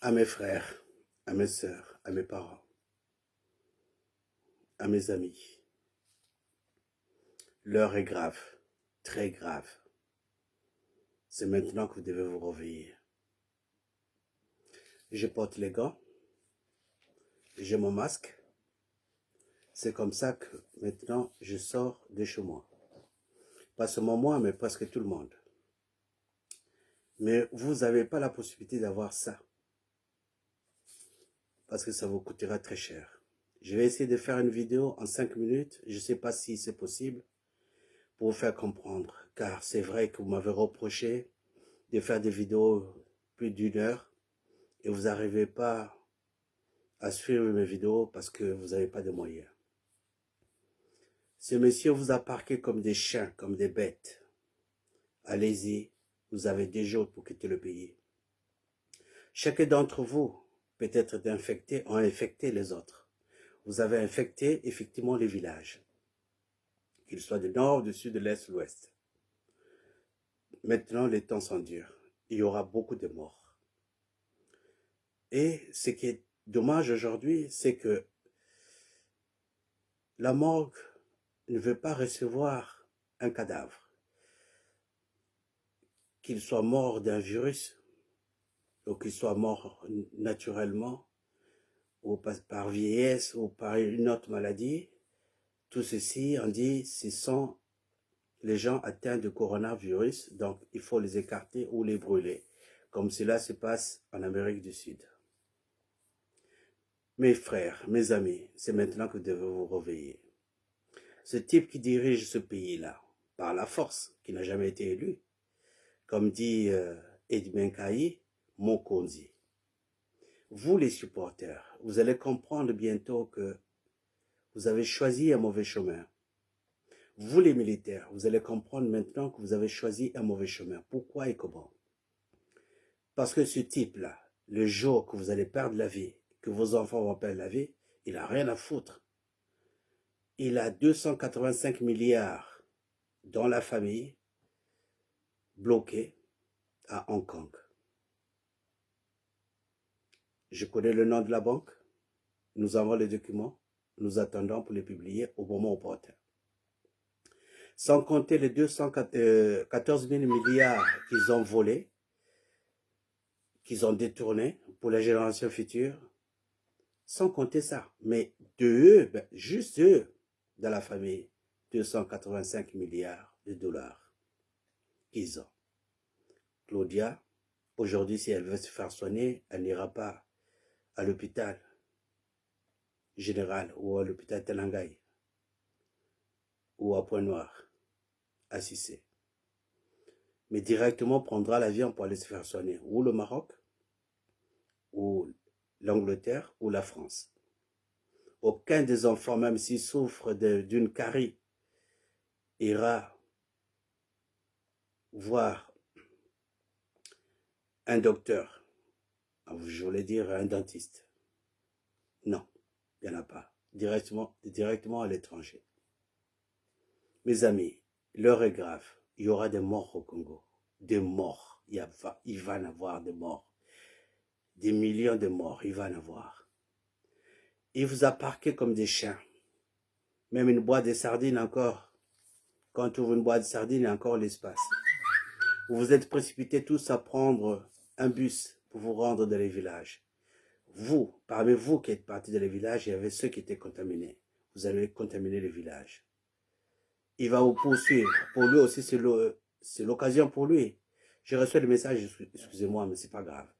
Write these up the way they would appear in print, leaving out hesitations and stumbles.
À mes frères, à mes sœurs, à mes parents, à mes amis. L'heure est grave, très grave. C'est maintenant que vous devez vous réveiller. Je porte les gants, j'ai mon masque. C'est comme ça que maintenant je sors de chez moi. Pas seulement moi, mais presque tout le monde. Mais vous n'avez pas la possibilité d'avoir ça. Parce que ça vous coûtera très cher. Je vais essayer de faire une vidéo en 5 minutes. Je ne sais pas si c'est possible pour vous faire comprendre. Car c'est vrai que vous m'avez reproché de faire des vidéos plus d'une heure et vous n'arrivez pas à suivre mes vidéos parce que vous n'avez pas de moyens. Ce monsieur vous a parqué comme des chiens, comme des bêtes. Allez-y, vous avez 2 jours pour quitter le pays. Chacun d'entre vous, peut-être infectés, ont infecté les autres. Vous avez infecté effectivement les villages, qu'ils soient du nord, du sud, de l'est, de l'ouest. Maintenant, les temps sont durs. Il y aura beaucoup de morts. Et ce qui est dommage aujourd'hui, c'est que la morgue ne veut pas recevoir un cadavre. Qu'il soit mort d'un virus, ou qu'il soit mort naturellement, ou par vieillesse, ou par une autre maladie, tout ceci, on dit, ce sont les gens atteints de coronavirus, donc il faut les écarter ou les brûler, comme cela se passe en Amérique du Sud. Mes frères, mes amis, c'est maintenant que vous devez vous réveiller. Ce type qui dirige ce pays-là, par la force, qui n'a jamais été élu, comme dit Edmond Kayi, Mokonzi. Vous les supporters, vous allez comprendre bientôt que vous avez choisi un mauvais chemin. Vous les militaires, vous allez comprendre maintenant que vous avez choisi un mauvais chemin. Pourquoi et comment? Parce que ce type-là, le jour que vous allez perdre la vie, que vos enfants vont perdre la vie, il n'a rien à foutre. Il a 285 milliards dans la famille, bloqués à Hong Kong. Je connais le nom de la banque, nous avons les documents, nous attendons pour les publier au moment opportun. Sans compter les 214 000 milliards qu'ils ont volés, qu'ils ont détournés pour la génération future, sans compter ça. Mais de eux, juste eux, dans la famille, 285 milliards de dollars qu'ils ont. Claudia, aujourd'hui, si elle veut se faire soigner, elle n'ira pas à l'hôpital général ou à l'hôpital Telangaï ou à Pointe-Noire, à Cissé. Mais directement prendra l'avion pour aller se faire soigner, ou le Maroc, ou l'Angleterre, ou la France. Aucun des enfants, même s'ils souffrent d'une carie, ira voir un docteur, je voulais dire un dentiste. Non, il n'y en a pas. Directement à l'étranger. Mes amis, l'heure est grave. Il y aura des morts au Congo. Des morts. Il va y en avoir des morts. Des millions de morts, il va y en avoir. Il vous a parqué comme des chiens. Même une boîte de sardines encore. Quand on ouvre une boîte de sardines, il y a encore l'espace. Vous vous êtes précipités tous à prendre un bus pour vous rendre dans les villages. Vous, parmi vous qui êtes partis dans les villages, il y avait ceux qui étaient contaminés. Vous allez contaminer les villages. Il va vous poursuivre. Pour lui aussi, c'est l'occasion pour lui. J'ai reçu des messages, excusez-moi, mais c'est pas grave.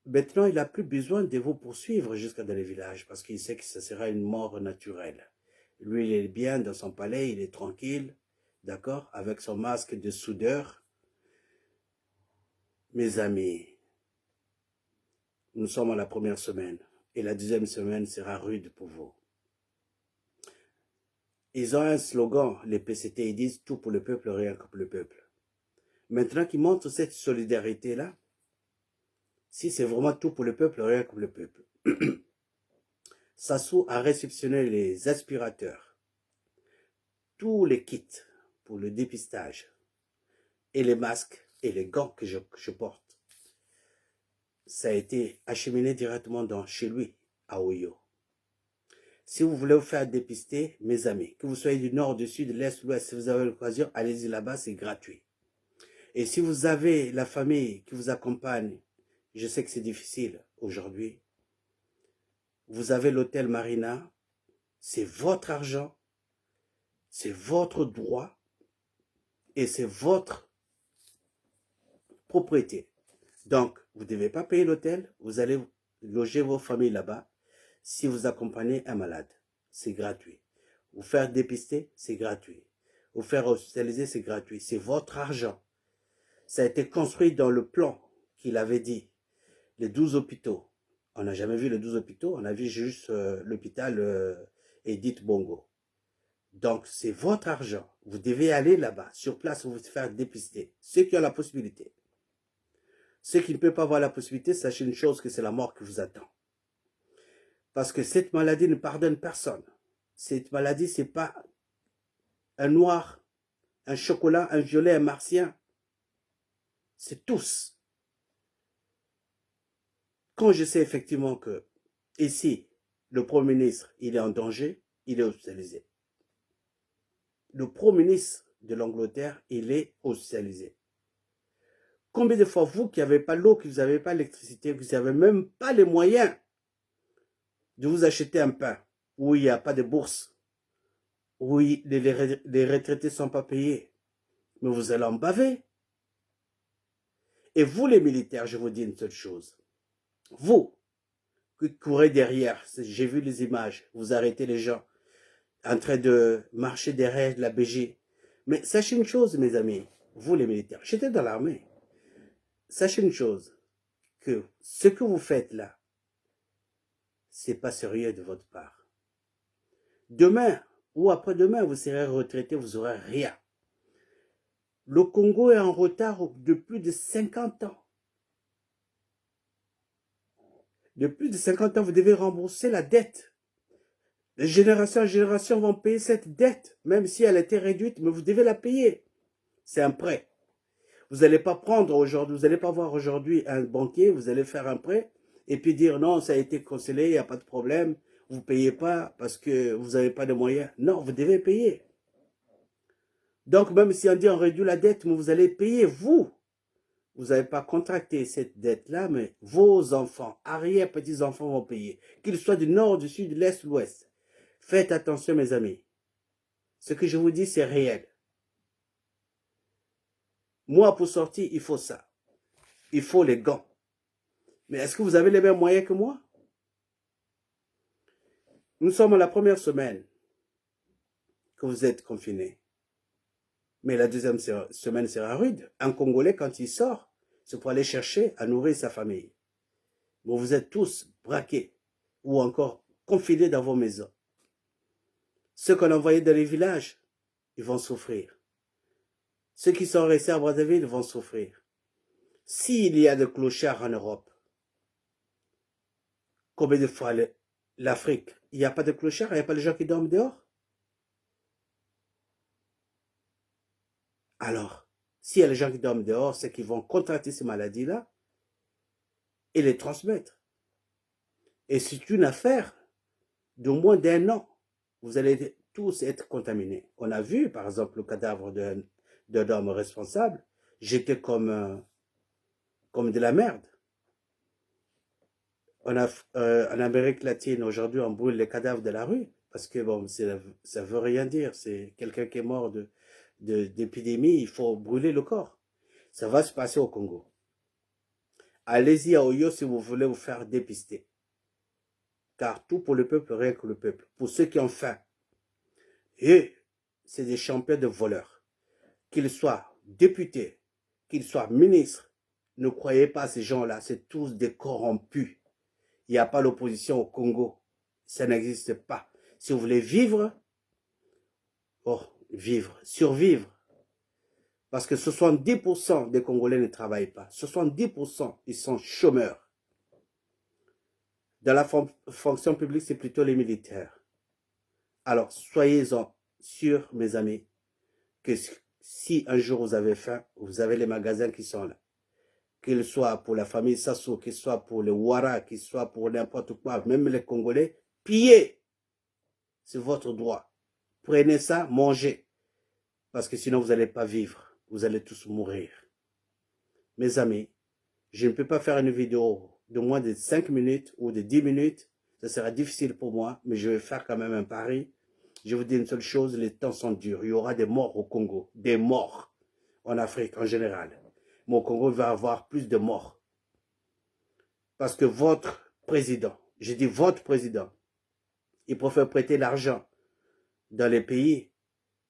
Maintenant, il n'a plus besoin de vous poursuivre jusqu'à dans les villages parce qu'il sait que ce sera une mort naturelle. Lui, il est bien dans son palais, il est tranquille, d'accord, avec son masque de soudeur. Mes amis, nous sommes à la première semaine et la deuxième semaine sera rude pour vous. Ils ont un slogan, les PCT, ils disent tout pour le peuple, rien que pour le peuple. Maintenant qu'ils montrent cette solidarité-là, si c'est vraiment tout pour le peuple, rien que pour le peuple. Sassou a réceptionné les aspirateurs, tous les kits pour le dépistage, et les masques et les gants que je porte. ça a été acheminé directement chez lui, à Oyo. Si vous voulez vous faire dépister, mes amis, que vous soyez du nord, du sud, de l'est, de l'ouest, si vous avez l'occasion, allez-y là-bas, c'est gratuit. Et si vous avez la famille qui vous accompagne, je sais que c'est difficile aujourd'hui, vous avez l'hôtel Marina, c'est votre argent, c'est votre droit et c'est votre propriété. Donc, vous ne devez pas payer l'hôtel, vous allez loger vos familles là-bas. Si vous accompagnez un malade, c'est gratuit. Vous faire dépister, c'est gratuit. Vous faire hospitaliser, c'est gratuit. C'est votre argent. Ça a été construit dans le plan qu'il avait dit. Les 12 hôpitaux. On n'a jamais vu les 12 hôpitaux, on a vu juste l'hôpital Edith Bongo. Donc, c'est votre argent. Vous devez aller là-bas, sur place, vous faire dépister. Ceux qui ont la possibilité. Ceux qui ne peuvent pas avoir la possibilité, sachez une chose, que c'est la mort qui vous attend. Parce que cette maladie ne pardonne personne. Cette maladie, ce n'est pas un noir, un chocolat, un violet, un martien. C'est tous. Quand je sais effectivement que ici, le Premier ministre, il est en danger, il est hospitalisé. Le Premier ministre de l'Angleterre, il est hospitalisé. Combien de fois, vous qui n'avez pas l'eau, qui n'avez pas l'électricité, que vous n'avez même pas les moyens de vous acheter un pain, où il n'y a pas de bourse, où les retraités ne sont pas payés, mais vous allez en baver. Et vous les militaires, je vous dis une seule chose. Vous, qui courez derrière, j'ai vu les images, vous arrêtez les gens en train de marcher derrière la BG. Mais sachez une chose, mes amis, vous les militaires, j'étais dans l'armée. Sachez une chose, que ce que vous faites là, c'est pas sérieux de votre part. Demain ou après-demain, vous serez retraité, vous n'aurez rien. Le Congo est en retard de plus de 50 ans. De plus de 50 ans, vous devez rembourser la dette. Les générations en génération vont payer cette dette, même si elle a été réduite, mais vous devez la payer. C'est un prêt. Vous n'allez pas prendre aujourd'hui, vous n'allez pas voir aujourd'hui un banquier, vous allez faire un prêt, et puis dire non, ça a été cancellé, il n'y a pas de problème, vous ne payez pas parce que vous n'avez pas de moyens. Non, vous devez payer. Donc même si on dit on réduit la dette, mais vous allez payer, vous. Vous n'avez pas contracté cette dette-là, mais vos enfants, arrière-petits-enfants vont payer. Qu'ils soient du nord, du sud, de l'est, de l'ouest. Faites attention, mes amis. Ce que je vous dis, c'est réel. Moi, pour sortir, il faut ça. Il faut les gants. Mais est-ce que vous avez les mêmes moyens que moi? Nous sommes à la première semaine que vous êtes confinés. Mais la deuxième semaine sera rude. Un Congolais, quand il sort, c'est pour aller chercher à nourrir sa famille. Bon, vous êtes tous braqués ou encore confinés dans vos maisons. Ceux qu'on a envoyés dans les villages, ils vont souffrir. Ceux qui sont restés à Brazzaville vont souffrir. S'il y a des clochards en Europe, combien de fois l'Afrique, il n'y a pas de clochards, il n'y a pas de gens qui dorment dehors? Alors, s'il y a des gens qui dorment dehors, c'est qu'ils vont contracter ces maladies-là et les transmettre. Et c'est une affaire de moins d'1 an. Vous allez tous être contaminés. On a vu, par exemple, le cadavre d'un homme responsable jeté comme de la merde. En Amérique latine, aujourd'hui, on brûle les cadavres de la rue parce que bon, ça veut rien dire. C'est quelqu'un qui est mort d'épidémie, il faut brûler le corps. Ça va se passer au Congo. Allez-y à Oyo si vous voulez vous faire dépister. Car tout pour le peuple, rien que le peuple. Pour ceux qui ont faim. Et c'est des champions de voleurs. Qu'ils soient députés, qu'ils soient ministres, ne croyez pas à ces gens-là, c'est tous des corrompus. Il n'y a pas l'opposition au Congo. Ça n'existe pas. Si vous voulez vivre, survivre. Parce que 70% des Congolais ne travaillent pas. 70%, ils sont chômeurs. Dans la fonction publique, c'est plutôt les militaires. Alors, soyez-en sûrs, mes amis, que si un jour vous avez faim, vous avez les magasins qui sont là. qu'il soit pour la famille Sassou, qu'il soit pour les Ouara, qu'il soit pour n'importe quoi, même les Congolais, pillez. C'est votre droit. Prenez ça, mangez. Parce que sinon, vous n'allez pas vivre. Vous allez tous mourir. Mes amis, je ne peux pas faire une vidéo de moins de 5 minutes ou de 10 minutes. Ça sera difficile pour moi, mais je vais faire quand même un pari. Je vous dis une seule chose, les temps sont durs. Il y aura des morts au Congo, des morts en Afrique en général. Mais au Congo, il va y avoir plus de morts. Parce que votre président, je dis votre président, il préfère prêter l'argent dans les pays.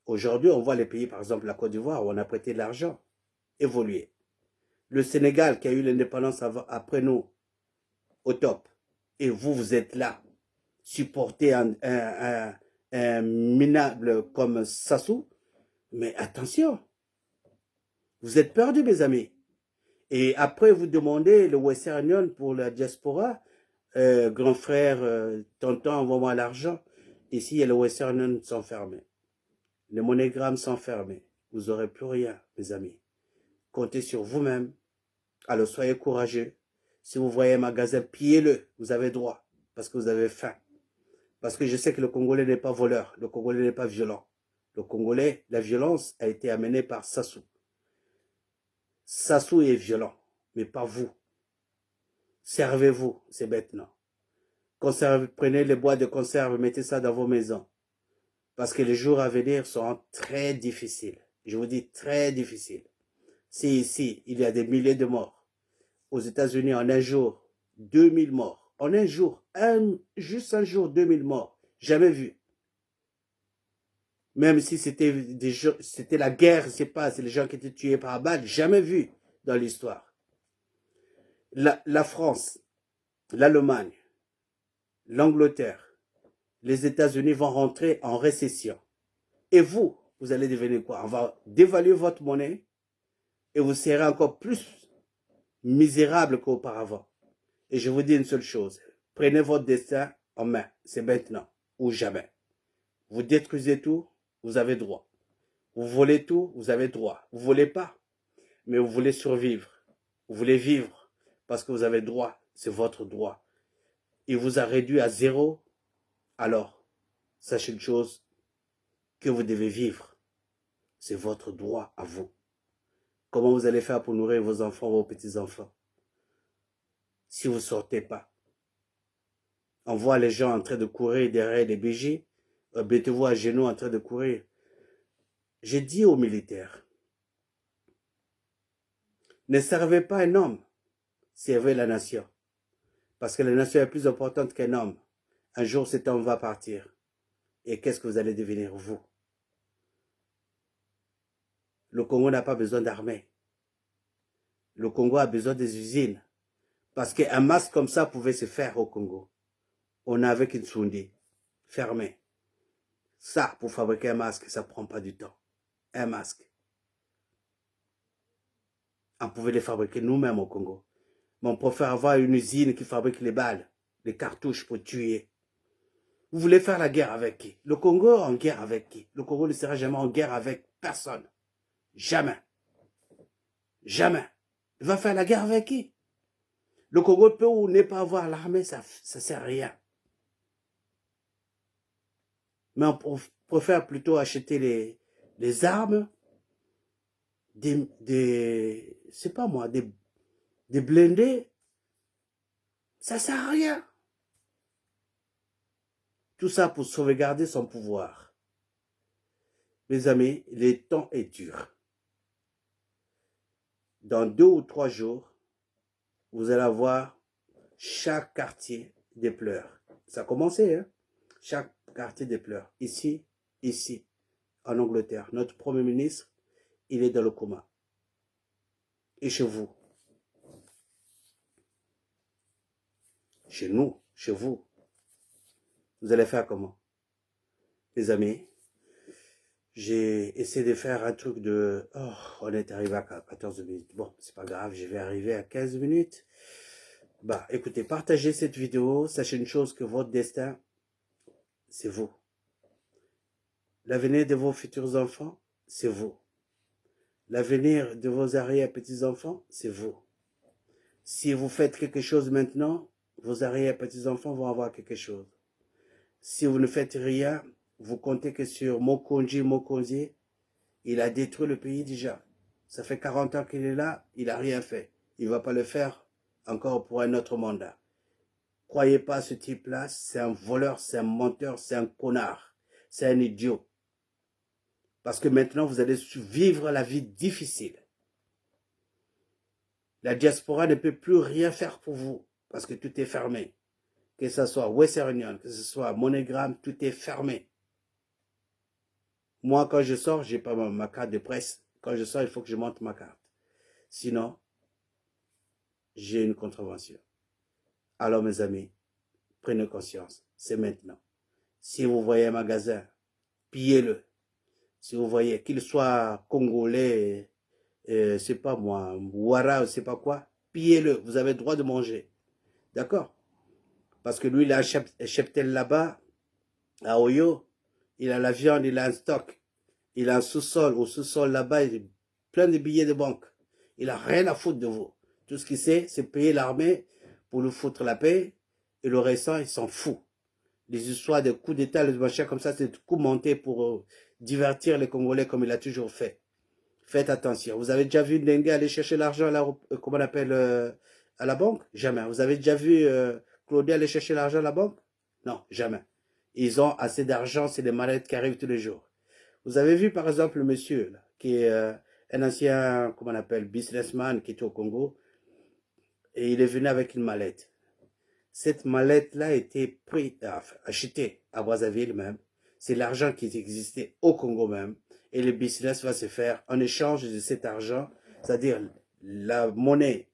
Aujourd'hui, on voit les pays, par exemple la Côte d'Ivoire, où on a prêté de l'argent, évoluer. Le Sénégal, qui a eu l'indépendance après nous, au top. Et vous, vous êtes là, supporter un minable comme Sassou. Mais attention, vous êtes perdus, mes amis. Et après, vous demandez le Western Union pour la diaspora, grand frère, tonton, envoie-moi l'argent. Ici, il y a le Western Union sont fermés. Les MoneyGram sont fermés. Vous n'aurez plus rien, mes amis. Comptez sur vous-même. Alors, soyez courageux. Si vous voyez un magasin, pillez-le. Vous avez droit. Parce que vous avez faim. Parce que je sais que le Congolais n'est pas voleur. Le Congolais n'est pas violent. Le Congolais, la violence a été amenée par Sassou. Sassou est violent, mais pas vous. Servez-vous, c'est maintenant. Prenez les boîtes de conserve, mettez ça dans vos maisons. Parce que les jours à venir seront très difficiles. Je vous dis très difficiles. Si ici, il y a des milliers de morts, aux États-Unis, en un jour, 2000 morts. En un jour, juste un jour, 2000 morts. Jamais vu. Même si c'était la guerre, c'est les gens qui étaient tués par balle, jamais vu dans l'histoire. La France, l'Allemagne, l'Angleterre, les États-Unis vont rentrer en récession. Et vous allez devenir quoi? On va dévaluer votre monnaie et vous serez encore plus misérable qu'auparavant. Et je vous dis une seule chose, prenez votre destin en main, c'est maintenant ou jamais. Vous détruisez tout, vous avez droit. Vous volez tout, vous avez droit. Vous volez pas, mais vous voulez survivre. Vous voulez vivre parce que vous avez droit, c'est votre droit. Il vous a réduit à zéro, alors sachez une chose, que vous devez vivre. C'est votre droit à vous. Comment vous allez faire pour nourrir vos enfants, vos petits-enfants? Si vous ne sortez pas. On voit les gens en train de courir derrière les BG. Mettez-vous à genoux en train de courir. J'ai dit aux militaires, ne servez pas un homme, servez la nation. Parce que la nation est plus importante qu'un homme. Un jour, cet homme va partir. Et qu'est-ce que vous allez devenir, vous? Le Congo n'a pas besoin d'armée. Le Congo a besoin des usines. Parce qu'un masque comme ça pouvait se faire au Congo. On avait Kinsundi, fermé. Ça, pour fabriquer un masque, ça ne prend pas du temps. Un masque. On pouvait les fabriquer nous-mêmes au Congo. Mais on préfère avoir une usine qui fabrique les balles, les cartouches pour tuer. Vous voulez faire la guerre avec qui? Le Congo en guerre avec qui? Le Congo ne sera jamais en guerre avec personne. Jamais. Jamais. Il va faire la guerre avec qui? Le Congo peut ou ne pas avoir l'armée, ça ne sert à rien. Mais on préfère plutôt acheter les armes, c'est pas moi, des blindés. Ça sert à rien. Tout ça pour sauvegarder son pouvoir. Mes amis, le temps est dur. Dans 2 ou 3 jours, vous allez avoir chaque quartier des pleurs. Ça a commencé, hein? Chaque quartier des pleurs. Ici, en Angleterre, notre Premier ministre, il est dans le coma. Et chez vous? Chez nous, chez vous? Vous allez faire comment? Les amis, j'ai essayé de faire un truc de... Oh, on est arrivé à 14 minutes. Bon, c'est pas grave, je vais arriver à 15 minutes. Bah, écoutez, partagez cette vidéo. Sachez une chose, que votre destin, c'est vous. L'avenir de vos futurs enfants, c'est vous. L'avenir de vos arrière-petits-enfants, c'est vous. Si vous faites quelque chose maintenant, vos arrière-petits-enfants vont avoir quelque chose. Si vous ne faites rien, vous comptez que sur Mokonzi, il a détruit le pays déjà. Ça fait 40 ans qu'il est là, il n'a rien fait. Il ne va pas le faire encore pour un autre mandat. Croyez pas à ce type-là, c'est un voleur, c'est un menteur, c'est un connard, c'est un idiot. Parce que maintenant, vous allez vivre la vie difficile. La diaspora ne peut plus rien faire pour vous, parce que tout est fermé. Que ce soit Western Union, que ce soit MoneyGram, tout est fermé. Moi, quand je sors, j'ai pas ma carte de presse. Quand je sors, il faut que je monte ma carte. Sinon, j'ai une contravention. Alors, mes amis, prenez conscience. C'est maintenant. Si vous voyez un magasin, pillez-le. Si vous voyez qu'il soit congolais, c'est pas moi, Ouara, c'est pas quoi, pillez-le. Vous avez le droit de manger. D'accord? Parce que lui, il a un cheptel là-bas, à Oyo. Il a la viande, il a un stock. Il a un sous-sol. Au sous-sol là-bas, il a plein de billets de banque. Il a rien à foutre de vous. Tout ce qu'il sait, c'est payer l'armée pour lui foutre la paix. Et le restant, il s'en fout. Les histoires de coups d'État, les machins comme ça, c'est des coups montés pour divertir les Congolais comme il a toujours fait. Faites attention. Vous avez déjà vu Ndengue aller chercher l'argent comment on appelle, à la banque? Jamais. Vous avez déjà vu Claudia aller chercher l'argent à la banque? Non, jamais. Ils ont assez d'argent, c'est des mallettes qui arrivent tous les jours. Vous avez vu par exemple le monsieur là, qui est un ancien, comment on appelle, businessman qui est au Congo, et il est venu avec une mallette. Cette mallette-là a été achetée à Brazzaville même. C'est l'argent qui existait au Congo même. Et le business va se faire en échange de cet argent, c'est-à-dire la monnaie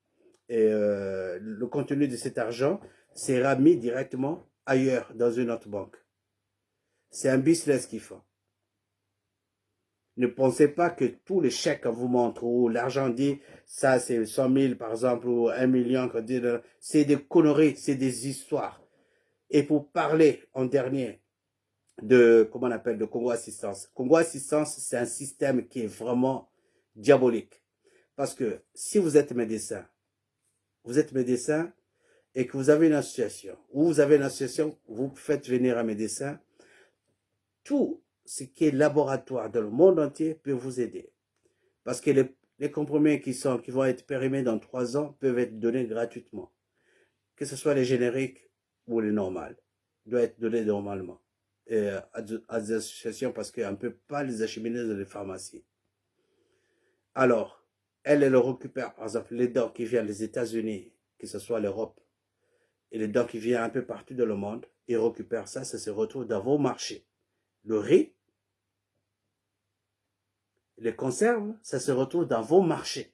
et le contenu de cet argent sera mis directement ailleurs, dans une autre banque. C'est un business qu'ils font. Ne pensez pas que tous les chèques qu'on vous montre, ou l'argent dit, ça c'est 100 000 par exemple, ou 1 million, c'est des conneries, c'est des histoires. Et pour parler en dernier de, comment on appelle, de Congo Assistance. Congo Assistance, c'est un système qui est vraiment diabolique. Parce que si vous êtes médecin et que vous avez une association, vous faites venir un médecin, tout ce qui est laboratoire dans le monde entier peut vous aider. Parce que les comprimés qui vont être périmés dans 3 ans peuvent être donnés gratuitement. Que ce soit les génériques ou les normales, doivent être donnés normalement à des associations parce qu'on ne peut pas les acheminer dans les pharmacies. Alors, elle récupère, par exemple, les dents qui viennent des États-Unis, que ce soit l'Europe, et les dents qui viennent un peu partout dans le monde, ils récupèrent ça, ça se retrouve dans vos marchés. Le riz, les conserves, ça se retrouve dans vos marchés.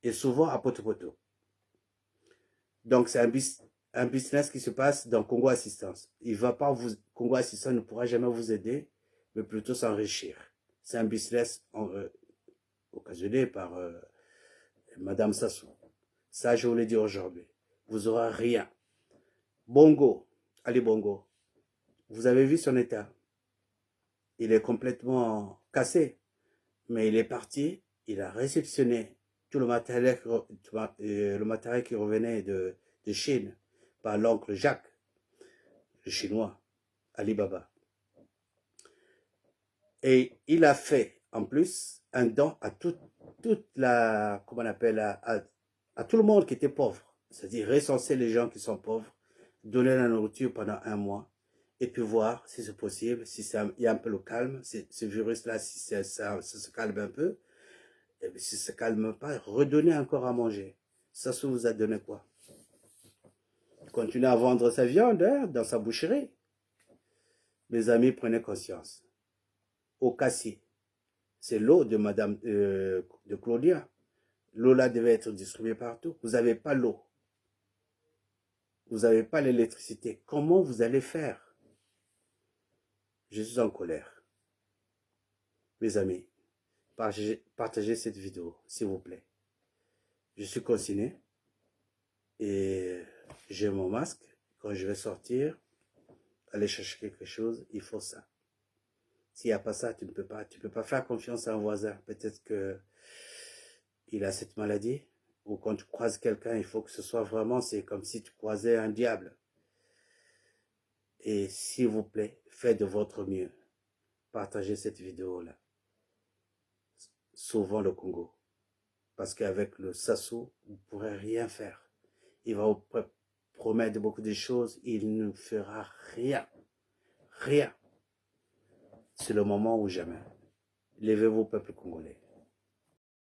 Et souvent à poto-poto. Donc, c'est un business qui se passe dans Congo Assistance. Congo Assistance ne pourra jamais vous aider, mais plutôt s'enrichir. C'est un business occasionné par Madame Sassou. Ça, je vous l'ai dit aujourd'hui. Vous n'aurez rien. Bongo, Ali Bongo, vous avez vu son état. Il est complètement cassé, mais il est parti, il a réceptionné tout le matériel qui revenait de Chine par l'oncle Jacques, le chinois, Alibaba. Et il a fait en plus un don à toute la, comment on appelle, à tout le monde qui était pauvre. C'est-à-dire recenser les gens qui sont pauvres, donner la nourriture pendant 1 mois, et puis voir si c'est possible, si il y a un peu le calme, ce virus-là, si ça se calme un peu, et si ça ne se calme pas, redonner encore à manger. Ça vous a donné quoi? Continuer à vendre sa viande dans sa boucherie. Mes amis, prenez conscience. Au Cassis, c'est l'eau de Madame de Claudia. L'eau là devait être distribuée partout. Vous n'avez pas l'eau. Vous n'avez pas l'électricité. Comment vous allez faire? Je suis en colère. Mes amis, partagez cette vidéo, s'il vous plaît. Je suis consigné et j'ai mon masque. Quand je vais sortir, aller chercher quelque chose, il faut ça. S'il n'y a pas ça, tu ne peux pas faire confiance à un voisin. Peut-être qu'il a cette maladie ou quand tu croises quelqu'un, il faut que ce soit vraiment, c'est comme si tu croisais un diable. Et s'il vous plaît, faites de votre mieux. Partagez cette vidéo-là. Sauvons le Congo. Parce qu'avec le Sassou, vous ne pourrez rien faire. Il va vous promettre beaucoup de choses, il ne fera rien. Rien. C'est le moment ou jamais. Levez-vous, peuple congolais.